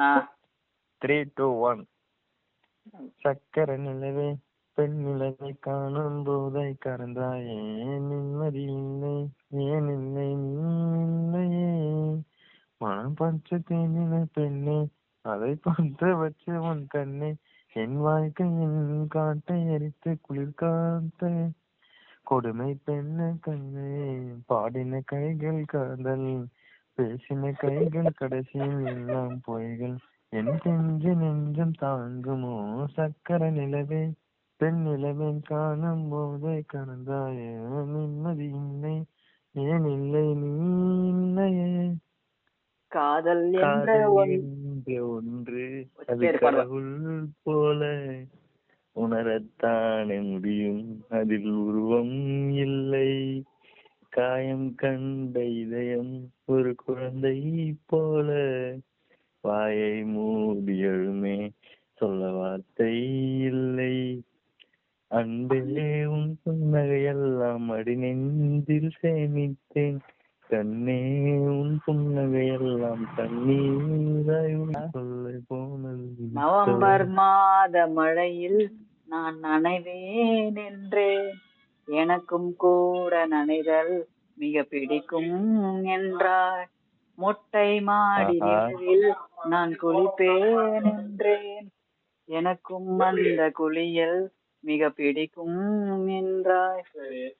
3, 2, 1. சக்கர நிலவே பெண் நிலவை காணும் போதை கறந்தாயே நிம்மதி இல்லை ஏன் இல்லை இல்லையே மனம் பச்சை தேனின பெண்ணே அதை பார்த்து வச்சு உன் கண்ணே என் வாழ்க்கையின் காட்டை எரித்து குளிர் காத்த கொடுமை பெண்ண கண்ணே பாடின கைகள் காதல் பேசின கைகள் கடைசியில் எல்லாம் பொய்கள் என் நெஞ்சம் தாங்குமோ சக்கர நிலவே பெண் நிலவே காணும் போதை கறந்தாய நிம்மதி இல்லை ஏன் இல்லை நீ இல்லையே காதல் என்ற ஒன்று அது கடவுள் போல உணரத்தானே முடியும் அதில் உருவம் இல்லை காயம் கண்ட இதயம் ஒரு குழந்தை போல வாயை மூடி எழுமே சொல்ல வார்த்தை இல்லை அன்பே உன் புன்னகையெல்லாம் அடி நெஞ்சில் சேமித்தேன் கண்ணே உன் புன்னகையெல்லாம் தண்ணீராய் சொல்ல போனது நவம்பர் மாத மழையில் நான் நனைவேன் என்றேன் எனக்கும் கூட நனைதல் மிக பிடிக்கும் என்றார் மொட்டை மாடி நிலவில் நான் குளிப்பேன் என்றேன் எனக்கும் அந்த குளியல் மிக பிடிக்கும் என்றாய்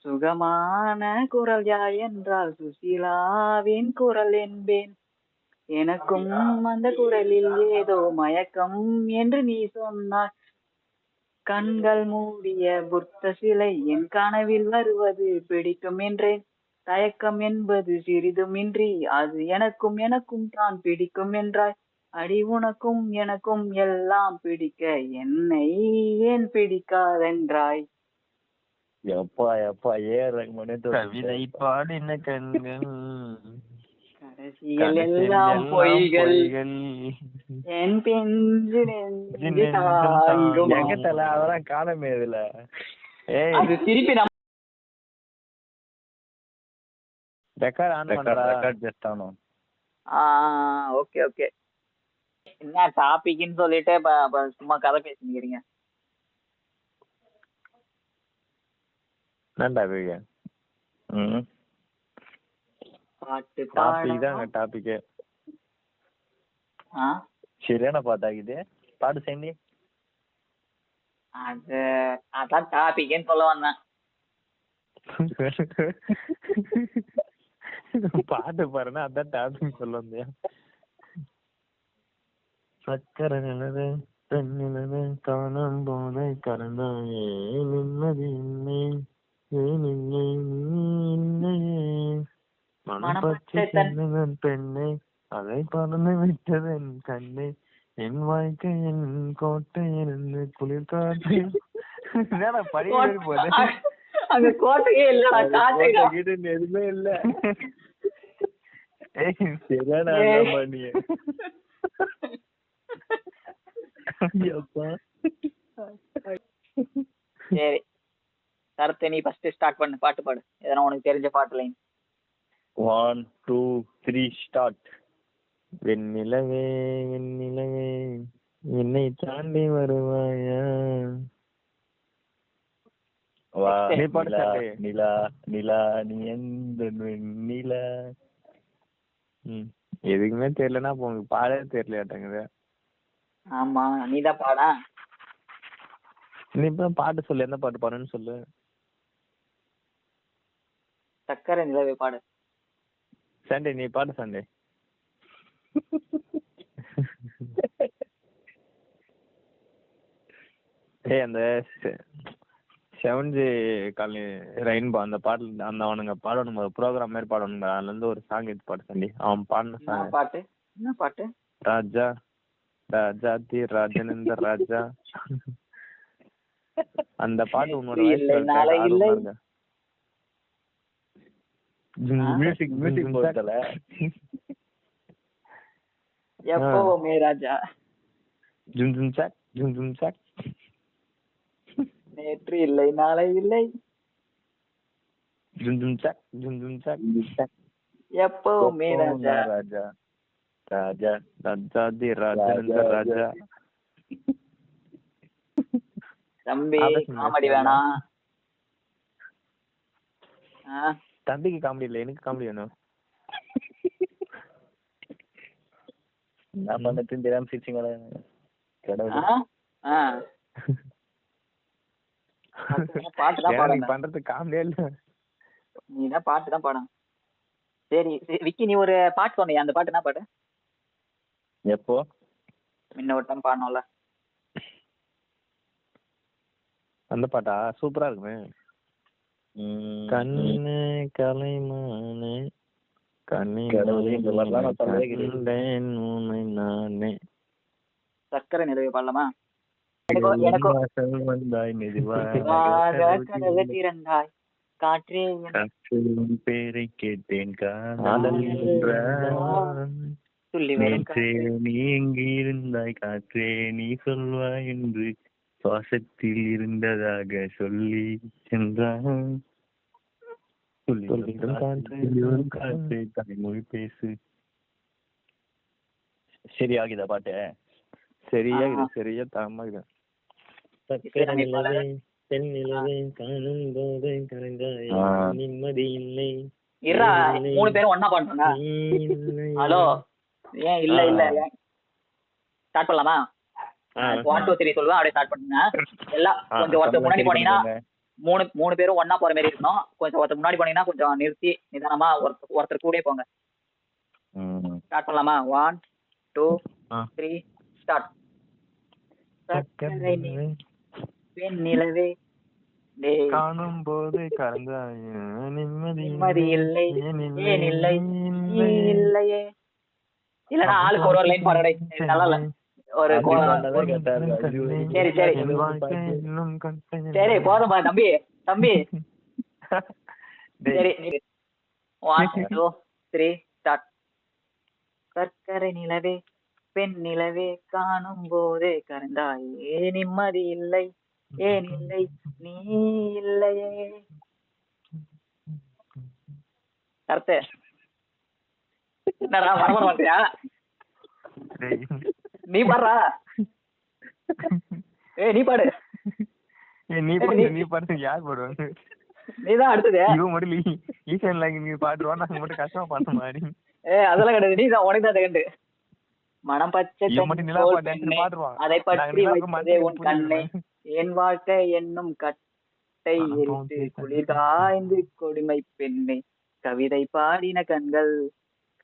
சுகமான குரல் யார் என்றால் சுசீலாவின் குரல் என்பேன் எனக்கும் அந்த குரலில் ஏதோ மயக்கம் என்று நீ சொன்னாய் கண்கள் மூடிய புத்த சிலை என் கனவில் வருவது பிடிக்கும் என்றேன் தயக்கம் என்பது சிறிதுமின்றி அது எனக்கும் எனக்கும் தான் பிடிக்கும் என்றாய் அடி உனக்கும் எனக்கும் எல்லாம் பிடிக்க என்னை ஏன் பிடிக்காதென்றாய் எப்பா எப்பா கவிதை பாடின கண்கள் கடைசியில் எல்லாம் பொய்கள் என் பெஞ்சு எங்கத்தல அதெல்லாம் காணமே இதுல திருப்பி ரெக்கார்ட் ஆன் பண்றா record just on okay okay என்ன டாபிக்னு சொல்லிட்டு சும்மா கதை பேசிக்கிறீங்க என்ன டாபிக் பாட்டு டாபிக் தான் டாபிக் சரியான பாட்டாக்குது பாட்டு சேர்ந்து அதான் டாபிக்னு சொல்ல வந்தேன் பாட்டு பாருன்னா அதான் டாபிக் சொல்ல வந்தியா சக்கர நிலவே பெண் நிலவே காணும் போதை கறந்தாயே நிம்மதி இல்லை ஏன் இல்லை இல்லையே மனம் பச்சை சென்னவன் பெண்ணை அதை பறந்து விட்டதன் கண்ணை என் வாழ்க்கை என் கோட்டை இருந்து குளிர் காற்று படிக்க போது அங்க கோட்டையே இல்லடா எதுவுமே இல்ல சரியான பண்ணி சரி கருத்து நீ ஃபர்ஸ்ட் ஸ்டார்ட் பண்ணு பாட்டு பாடு எதனா உனக்கு தெரிஞ்ச பாட்டு லைன் 1 2 3 ஸ்டார்ட் வெண்ணிலவே வெண்ணிலவே என்னை தாண்டி வருவாயா வா நிலா நிலா நீ எந்த வெண்ணிலா எதுக்குமே தெரியலன்னா அப்போ உங்களுக்கு பாடவே தெரியலையாட்டங்குது ஆமா நீதான் பாடா நீ இப்ப பாட்டு சொல்லு எந்த பாட்டு பாடுன்னு சொல்லு சக்கரை நிலவே பாடு சண்டே நீ பாடு சண்டே அந்த 7G காலனி ரெயின்போ அந்த பாடல் அந்த அவனுங்க பாடணுங்க ப்ரோக்ராம் மாதிரி பாடணுங்க அதுல இருந்து ஒரு சாங் எடுத்து பாடு சண்டி அவன் பாடின சாங் பாட்டு என்ன பாட்டு ராஜா ராஜாதி ராஜனந்த ராஜா அந்த பாட்டு உன்னோட மியூசிக் மியூசிக் போடல எப்பவுமே ராஜா ஜும் ஜும் சாக் ஜும் ஜும் சாக் நேற்று இல்லை நாளை இல்லை ஜும் ஜும் சாக் ஜும் ஜும் சாக் எப்பவுமே ராஜா ராஜா ராஜா ராஜாதி ராஜேந்திர ராஜா. தம்பி ஆபரேஷன் காமெடி பேசலாம். வேணாம். தம்பிக்கு காமெடி இல்லை, எனக்கு காமெடி வேணும். நான் பண்ணிட்டு தெரியாம சிரிச்சிங்களா கடவுள். பாட்டு தான் ஏன்னா நீ பாடணும். பண்றதுக்கு காமெடியே இல்ல. நீ தான் பாட்டு தான் பாடணும். சரி விக்கி, நீ ஒரு பாட்டு சொன்னியா, அந்த பாட்டு என்ன பாட்டு? எப்போ முன்ன ஒரு டைம் பாடணும்ல. அந்த பாட்டா சூப்பரா இருக்குமே. கண்ணு கலைமானே கடவுளே, இந்த மாதிரிலாம் நான் சொல்லவே கிடையாது. கண்டேன் உன்னை நானே. சக்கரை நிலவை பாடலாமா? எனக்கும் வாசல் வந்தாய் மெதுவாக கதவு திறந்தாய் காற்றே உன் பேரை கேட்டேன் காதல் காதல் துள்ளி வரும் நேற்றே நீ எங்கிருந்தாய் காற்றே நீ சொல்வாய் என்று சுவாசத்தில் இருந்ததாக சொல்லி சென்றான். காற்றே தாய்மொழி பேசு. சரி ஆகிதா பாட்டு? சரியா இது, சரியா தரமா இது. சக்கர நிலவே பெண் நிலவே காணும் போது கரைந்தாய் நிம்மதி இல்லை. இருடா, 3 பேரும் ஒன்னா பாடுறோம்டா. ஹலோ, ஏன் இல்ல இல்ல இல்ல ஸ்டார்ட் பண்ணலாமா? 1 2 3 சொல்லுவேன், அப்படியே ஸ்டார்ட் பண்ணுங்க. எல்லாம் கொஞ்சம் ஒருத்தர் முன்னாடி போனீங்கன்னா மூணு பேரும் ஒன்னா போற மாதிரி இருக்கணும். கொஞ்சம் ஒருத்தர் முன்னாடி போனீங்கன்னா கொஞ்சம் நிறுத்தி நிதானமா ஒருத்தர் கூட போங்க. ஸ்டார்ட் பண்ணலாமா? 1 2 3 ஸ்டார்ட். சக்கரை பெண் நிலவே காணும் போது கலந்தாய் நிம்மதி இல்லை ஏன் இல்லை நீ இல்லையே. இல்லன்னா ஆளுக்கு ஒரு லைன் பாடுறே, நல்லா இல்ல. ஒரு சரி சரி சரி போதும்பா தம்பி தம்பி. சரி 1 2 3 ஸ்டார்ட். சர்க்கரை நிலவே பெண் நிலவே காணும் போதே கரைந்தாயே நிம்மதி இல்லை ஏன் இல்லை நீ இல்லையே. கரெக்ட். என்னடா மரமர மாட்டியா? நீ பாடுறா. நீ பாடு. நீ பாடு. யார் பாடுவாங்க? நீதான் அடுத்தது. இவன் மட்டும் ஈசன் லைக் நீ பாடுவான், நாங்க மட்டும் கஷ்டமா பாடுற மாதிரி. அதெல்லாம் கிடையாது, நீதான், உனக்கு தான் செகண்ட். மனம் பச்சை அதை பற்றி வைத்ததே உன் கண்ணே என் வாழ்க்கை என்னும் கட்டை எரித்து குளிர் காய்ந்து கொடுமை பெண்ணே கவிதை பாடின கண்கள்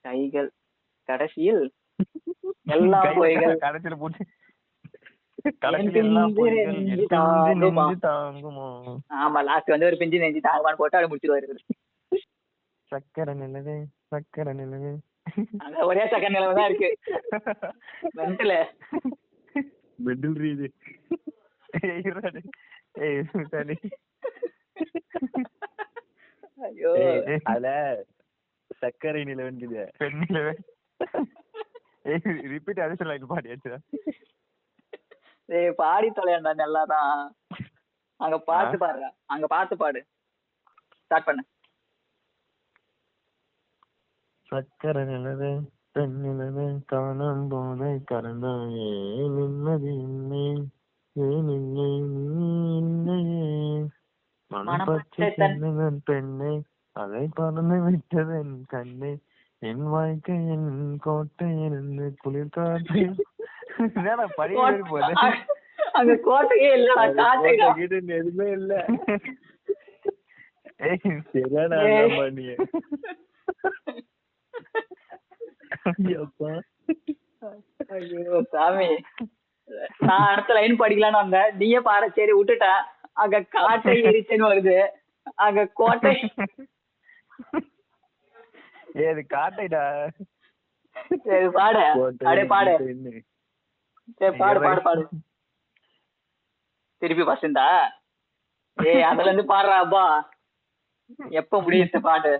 கைகள் கடைசியில் எல்லாம் பொய்கள். கடைசியில போட்டு ஆமா, லாஸ்ட் வந்து ஒரு பிஞ்சு நெஞ்சு தாங்கமான்னு போட்டு அப்படி முடிச்சிருவாரு. சக்கரை நிலவே சக்கரை நிலவே அங்க ஒரே சக்கரை நிலவை தான் இருக்கு. மென்டல மெண்டல் ரீது. ஐயோ, அதுல சக்கரை நிலவன்குது பெண் நிலவே. ரிப்பீட் அடிஷன் லைன் பாடியாச்சு. பாடி தொலையாண்டா நல்லாதான். அங்க பாட்டு பாடுற, அங்க பாட்டு பாடு. ஸ்டார்ட் பண்ணு. சக்கரை நிலவே பெண் நிலவே காணும் போதை கறந்தாயே நிம்மதி இல்லை ஏன் இல்லை நீ இல்லையே மனப்பச்சை தன்னுவன் பெண்ணை அதை பறந்து விட்டதன் கண்ணை என் வாழ்க்கை என் கோட்டை இருந்து குளிர் காற்று. படிக்க போது அங்க கோட்டையே இல்லடா, காட்டை எதுவுமே இல்ல. ஐயோ சாமி, நான் அடுத்த லைன் படிக்கலான்னு வந்தேன், நீயே பாட. சரி விட்டுட்டேன். அங்க காட்டை எரிச்சன்னு வருது, அங்க கோட்டை. ஏது காட்டைடா. சரி பாடு, அப்படியே பாடு. சரி பாடு பாடு பாடு. திருப்பி பசந்தா அதுல இருந்து பாடுறா அப்பா. எப்ப முடியுது பாட்டு?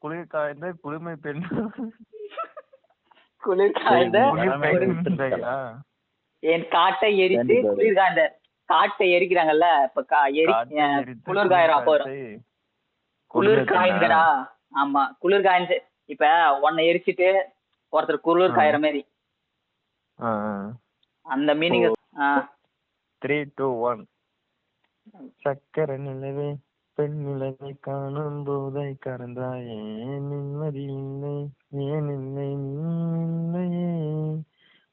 குளிர் காய்ந்த குளுமை பெண். குளிர் காய்ந்த என் காட்டை எரித்து குளிர் காய்ந்த. காட்டை எரிக்கிறாங்கல்ல இப்ப, குளிர் காயிரும். அப்போ குளிர் காய்ந்தடா. ஆமா, குளிர் காய்ந்த இப்ப உன்னை எரிச்சிட்டு ஒருத்தர் குளிர் காயிற மாதிரி அந்த மீனிங். 3, 2, 1. சக்கர நிலவே பெண் நிலவை காணும் போதை கறந்தாயே நிம்மதி இல்லை ஏன் இல்லை நீ இல்லையே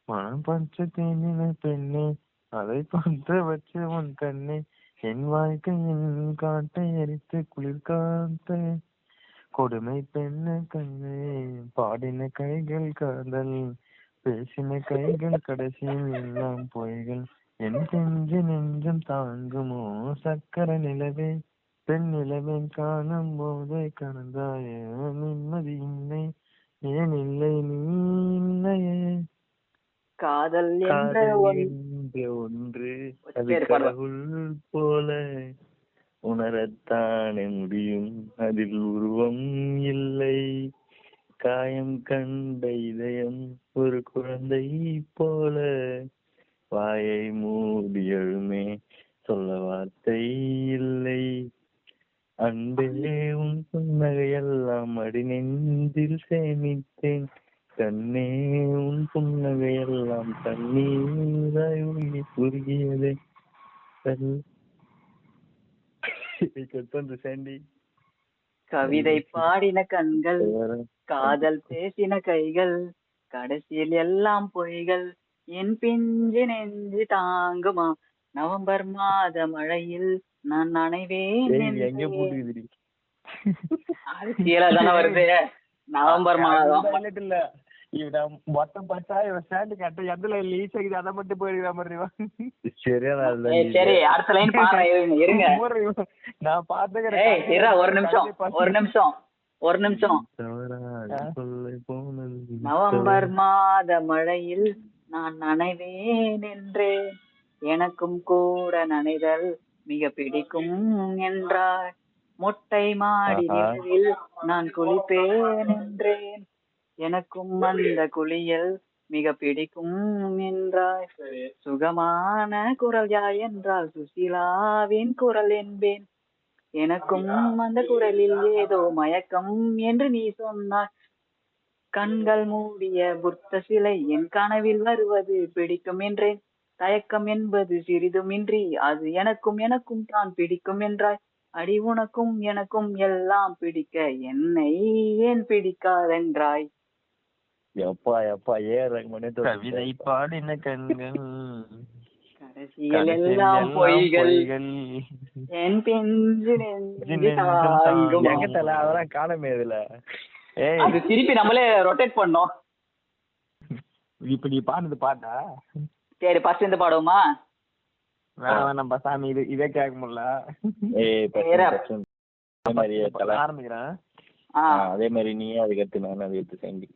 மனம் பச்சை தேனில பெண்ணே அதை பார்த்து வச்சு உன் கண்ணே என் வாழ்க்கையின் காட்டை எரித்து குளிர் காத்த கொடுமை பெண்ணு கண்ணே பாடின கைகள் காதல் பேசின கைகள் கடைசியில் எல்லாம் பொய்கள் என் கெஞ்சு நெஞ்சம் தாங்குமோ சக்கர நிலவே பெண் நிலவை காணும் போதை கறந்தாய நிம்மதி இல்லை ஏன் இல்லை நீ இல்லையே காதல் என்ற ஒன்று அது கடவுள் போல உணரத்தானே முடியும் அதில் உருவம் இல்லை காயம் கண்ட இதயம் ஒரு குழந்தை போல வாயை மூடி எழுமே சொல்ல வார்த்தை இல்லை அன்பே உன் புன்னகையெல்லாம் அடி நெஞ்சில் சேமித்தேன் கண்ணே உன் புன்னகையெல்லாம் தண்ணீராய் உருகியதே சாண்டி. கவிதை பாடின கண்கள் காதல் பேசின கைகள் கடைசியில் எல்லாம் பொய்கள் என் பிஞ்சு நெஞ்சு தாங்குமா நவம்பர் மாத மழையில் நான் நனைவேன். எங்க போட்டுக்குது அது கீழே தானே வருது. நவம்பர் மாதம் இல்ல இவன் மொத்தம் பார்த்தா இவன் ஸ்டாண்டு கட்ட எந்த லைன்ல ஈஸியாக்குது அதை மட்டும் போயிருக்கிற மாதிரி. சரி அடுத்த லைன் பாருங்க இருங்க நான் பாத்துக்கிறேன். ஒரு நிமிஷம் நவம்பர் மாத மழையில் நான் நனைவேன் என்றேன் எனக்கும் கூட நனைதல் மிக பிடிக்கும் என்றார் மொட்டை மாடி நிழலில் நான் குளிப்பேன் என்றேன் எனக்கும் அந்த குளியல் மிக பிடிக்கும் என்றாய் சுகமான குரல் யார் என்றால் சுசீலாவின் குரல் என்பேன் எனக்கும் அந்த குரலில் ஏதோ மயக்கம் என்று நீ சொன்னாய் கண்கள் மூடிய புத்த சிலை என் கனவில் வருவது பிடிக்கும் என்றேன் தயக்கம் என்பது சிறிதுமின்றி அது எனக்கும் தான் பிடிக்கும் என்றாய் அடி உனக்கும் எனக்கும் எல்லாம் பிடிக்க என்னை ஏன் பிடிக்காதென்றாய். எப்பா எப்பா கவிதை பாடின கண்கள் கடைசியில் எல்லாம் பொய்கள் என் பிஞ்சு நெஞ்சு தாங்குமா. அதெல்லாம் காணமே இதுல. அது திருப்பி நம்மளே ரொட்டேட் பண்ணோம். இப்ப நீ பாடுறது பாட்டா? சரி ஃபர்ஸ்ட் இருந்து பாடுவோமா? வேணாம் சாமி இதே கேட்க முடியல. ஆரம்பிக்கிறேன். அதே மாதிரி நீயே அதுக்கு எடுத்து நானும் அதுக்கு எடுத்து சேர்ந்து